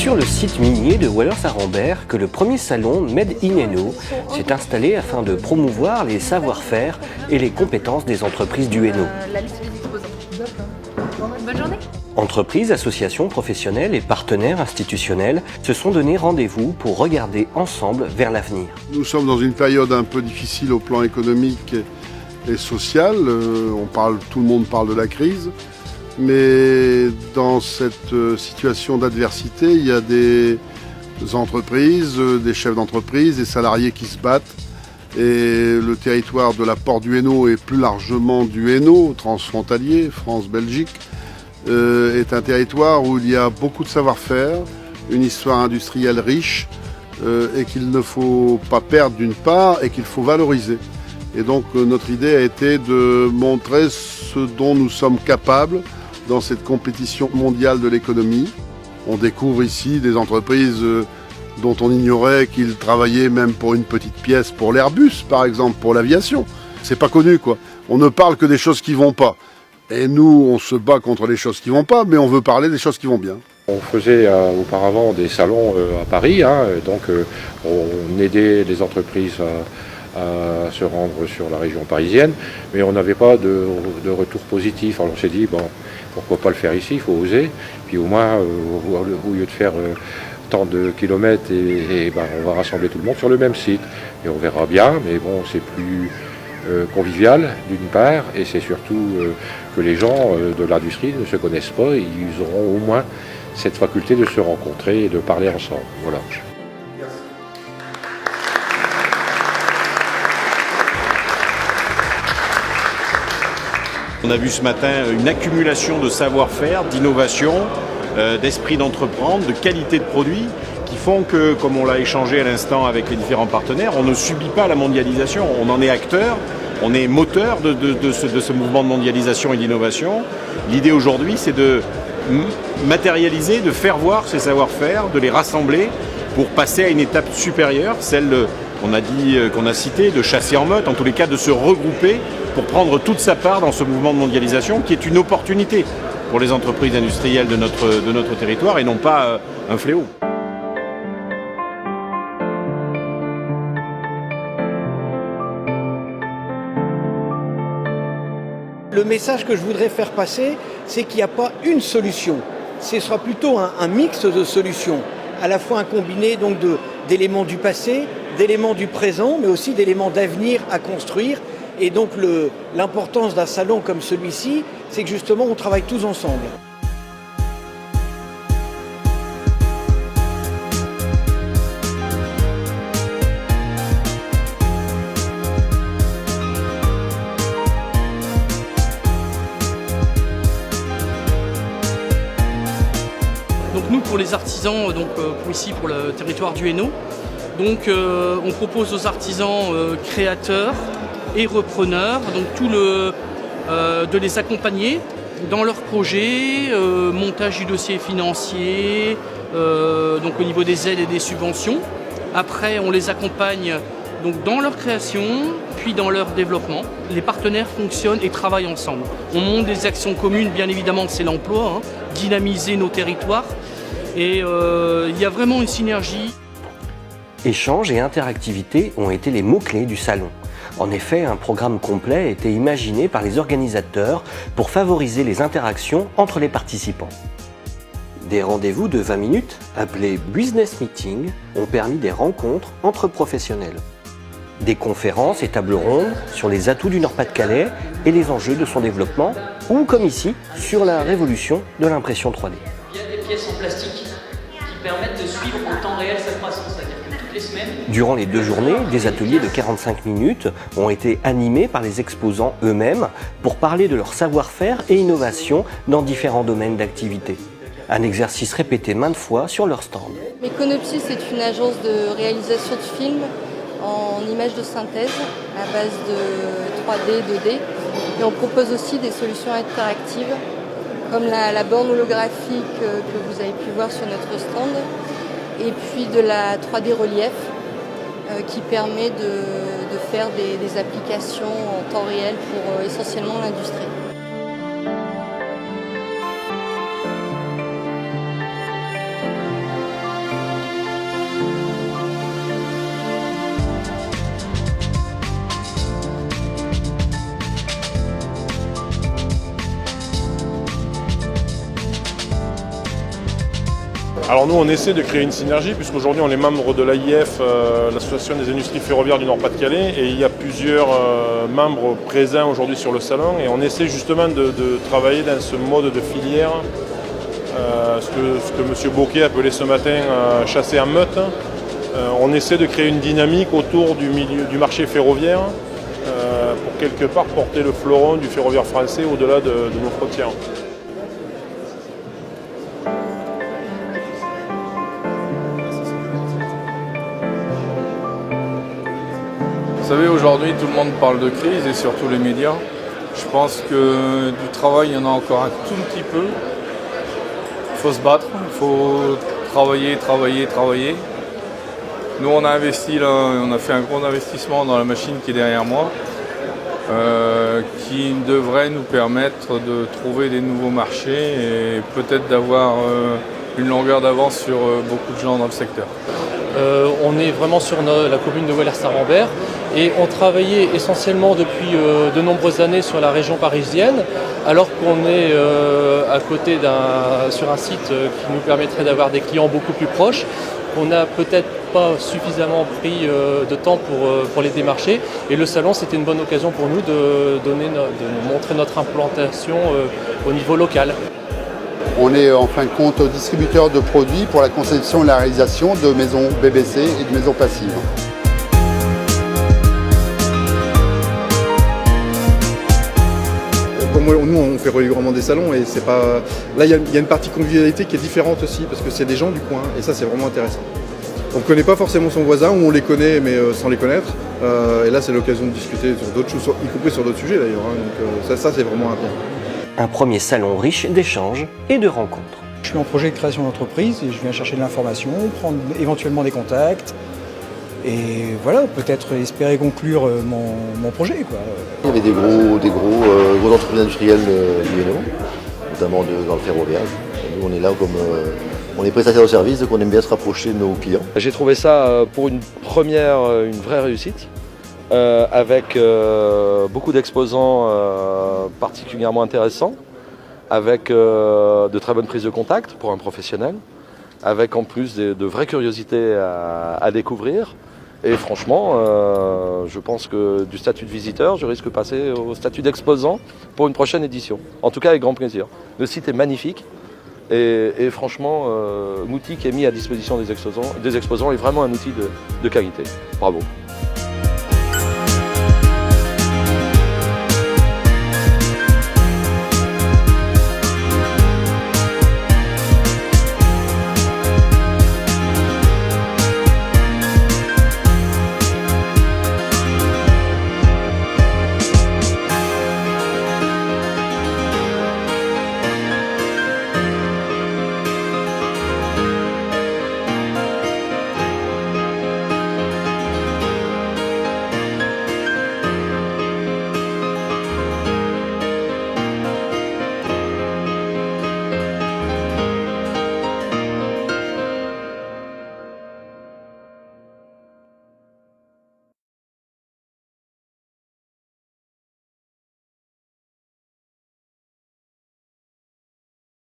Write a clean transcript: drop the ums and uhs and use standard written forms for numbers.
sur le site minier de Wallers-Arambert que le premier salon Made in Hainaut s'est installé afin de promouvoir les savoir-faire et les compétences des entreprises du Hainaut. La liste des exposants. Bonne journée. Entreprises, associations professionnelles et partenaires institutionnels se sont donné rendez-vous pour regarder ensemble vers l'avenir. Nous sommes dans une période un peu difficile au plan économique et social. Tout le monde parle de la crise. Mais dans cette situation d'adversité, il y a des entreprises, des chefs d'entreprise, des salariés qui se battent. Et le territoire de la Porte du Hainaut et plus largement du Hainaut, transfrontalier, France-Belgique, est un territoire où il y a beaucoup de savoir-faire, une histoire industrielle riche et qu'il ne faut pas perdre d'une part et qu'il faut valoriser. Et donc notre idée a été de montrer ce dont nous sommes capables dans cette compétition mondiale de l'économie. On découvre ici des entreprises dont on ignorait qu'ils travaillaient même pour une petite pièce pour l'Airbus, par exemple, pour l'aviation. C'est pas connu, quoi. On ne parle que des choses qui vont pas. Et nous, on se bat contre les choses qui vont pas, mais on veut parler des choses qui vont bien. On faisait auparavant des salons à Paris, donc on aidait les entreprises à se rendre sur la région parisienne, mais on n'avait pas de retour positif. Alors on s'est dit, bon, pourquoi pas le faire ici, il faut oser. Puis au moins, au lieu de faire tant de kilomètres, on va rassembler tout le monde sur le même site. Et on verra bien, mais bon, c'est plus convivial d'une part, et c'est surtout que les gens de l'industrie ne se connaissent pas, et ils auront au moins cette faculté de se rencontrer et de parler ensemble. Voilà. On a vu ce matin une accumulation de savoir-faire, d'innovation, d'esprit d'entreprendre, de qualité de produits qui font que, comme on l'a échangé à l'instant avec les différents partenaires, on ne subit pas la mondialisation, on en est acteur, on est moteur de ce mouvement de mondialisation et d'innovation. L'idée aujourd'hui, c'est de matérialiser, de faire voir ces savoir-faire, de les rassembler pour passer à une étape supérieure, celle qu'on a cité, de chasser en meute, en tous les cas de se regrouper pour prendre toute sa part dans ce mouvement de mondialisation qui est une opportunité pour les entreprises industrielles de notre territoire et non pas un fléau. Le message que je voudrais faire passer, c'est qu'il n'y a pas une solution. Ce sera plutôt un mix de solutions, à la fois un combiné donc d'éléments du passé, d'éléments du présent, mais aussi d'éléments d'avenir à construire. Et donc l'importance d'un salon comme celui-ci, c'est que justement on travaille tous ensemble. Donc nous, pour les artisans, pour le territoire du Hainaut, on propose aux artisans créateurs et repreneurs, de les accompagner dans leurs projets, montage du dossier financier, au niveau des aides et des subventions. Après, on les accompagne dans leur création, puis dans leur développement. Les partenaires fonctionnent et travaillent ensemble. On monte des actions communes, bien évidemment, c'est l'emploi, dynamiser nos territoires. Et il y a vraiment une synergie. Échange et interactivité ont été les mots-clés du salon. En effet, un programme complet a été imaginé par les organisateurs pour favoriser les interactions entre les participants. Des rendez-vous de 20 minutes, appelés Business Meeting, ont permis des rencontres entre professionnels. Des conférences et tables rondes sur les atouts du Nord-Pas-de-Calais et les enjeux de son développement, ou comme ici, sur la révolution de l'impression 3D. Il y a des pièces en plastique qui permettent de suivre en temps réel sa croissance. Durant les 2 journées, des ateliers de 45 minutes ont été animés par les exposants eux-mêmes pour parler de leur savoir-faire et innovation dans différents domaines d'activité. Un exercice répété maintes fois sur leur stand. Meconopsis est une agence de réalisation de films en images de synthèse à base de 3D, 2D. Et on propose aussi des solutions interactives comme la borne holographique que vous avez pu voir sur notre stand. Et puis de la 3D relief qui permet de faire des applications en temps réel pour essentiellement l'industrie. Alors nous, on essaie de créer une synergie, puisqu'aujourd'hui on est membre de l'AIF, l'Association des industries ferroviaires du Nord-Pas-de-Calais, et il y a plusieurs membres présents aujourd'hui sur le salon, et on essaie justement de travailler dans ce mode de filière, ce que M. Bocquet appelait ce matin chasser en meute. On essaie de créer une dynamique autour du marché ferroviaire, pour quelque part porter le fleuron du ferroviaire français au-delà de nos frontières. Vous savez, aujourd'hui, tout le monde parle de crise et surtout les médias. Je pense que du travail, il y en a encore un tout petit peu. Il faut se battre, il faut travailler. Nous, on a investi là, on a fait un gros investissement dans la machine qui est derrière moi, qui devrait nous permettre de trouver des nouveaux marchés et peut-être d'avoir une longueur d'avance sur beaucoup de gens dans le secteur. On est vraiment sur la commune de Ouellers-Sarrambert et on travaillait essentiellement depuis de nombreuses années sur la région parisienne, alors qu'on est à côté sur un site qui nous permettrait d'avoir des clients beaucoup plus proches. On n'a peut-être pas suffisamment pris de temps pour les démarcher, et le salon c'était une bonne occasion pour nous de montrer notre implantation au niveau local. On est en fin de compte distributeur de produits pour la conception et la réalisation de maisons BBC et de maisons passives. Nous, on fait régulièrement des salons et c'est pas. Là, il y a une partie convivialité qui est différente aussi parce que c'est des gens du coin et ça, c'est vraiment intéressant. On ne connaît pas forcément son voisin ou on les connaît mais sans les connaître. Et là, c'est l'occasion de discuter sur d'autres choses, y compris sur d'autres sujets d'ailleurs. Donc ça, c'est vraiment un bien. Un premier salon riche d'échanges et de rencontres. Je suis en projet de création d'entreprise et je viens chercher de l'information, prendre éventuellement des contacts et voilà, peut-être espérer conclure mon projet, quoi. Il y avait des gros entreprises industrielles du Hainaut, notamment dans le ferroviaire. Nous, on est là comme on est prestataire de service, donc on aime bien se rapprocher de nos clients. J'ai trouvé ça pour une vraie réussite. Avec beaucoup d'exposants particulièrement intéressants, avec de très bonnes prises de contact pour un professionnel, avec en plus de vraies curiosités à découvrir. Et franchement, je pense que du statut de visiteur, je risque de passer au statut d'exposant pour une prochaine édition. En tout cas, avec grand plaisir. Le site est magnifique et franchement, l'outil qui est mis à disposition des exposants est vraiment un outil de qualité. Bravo.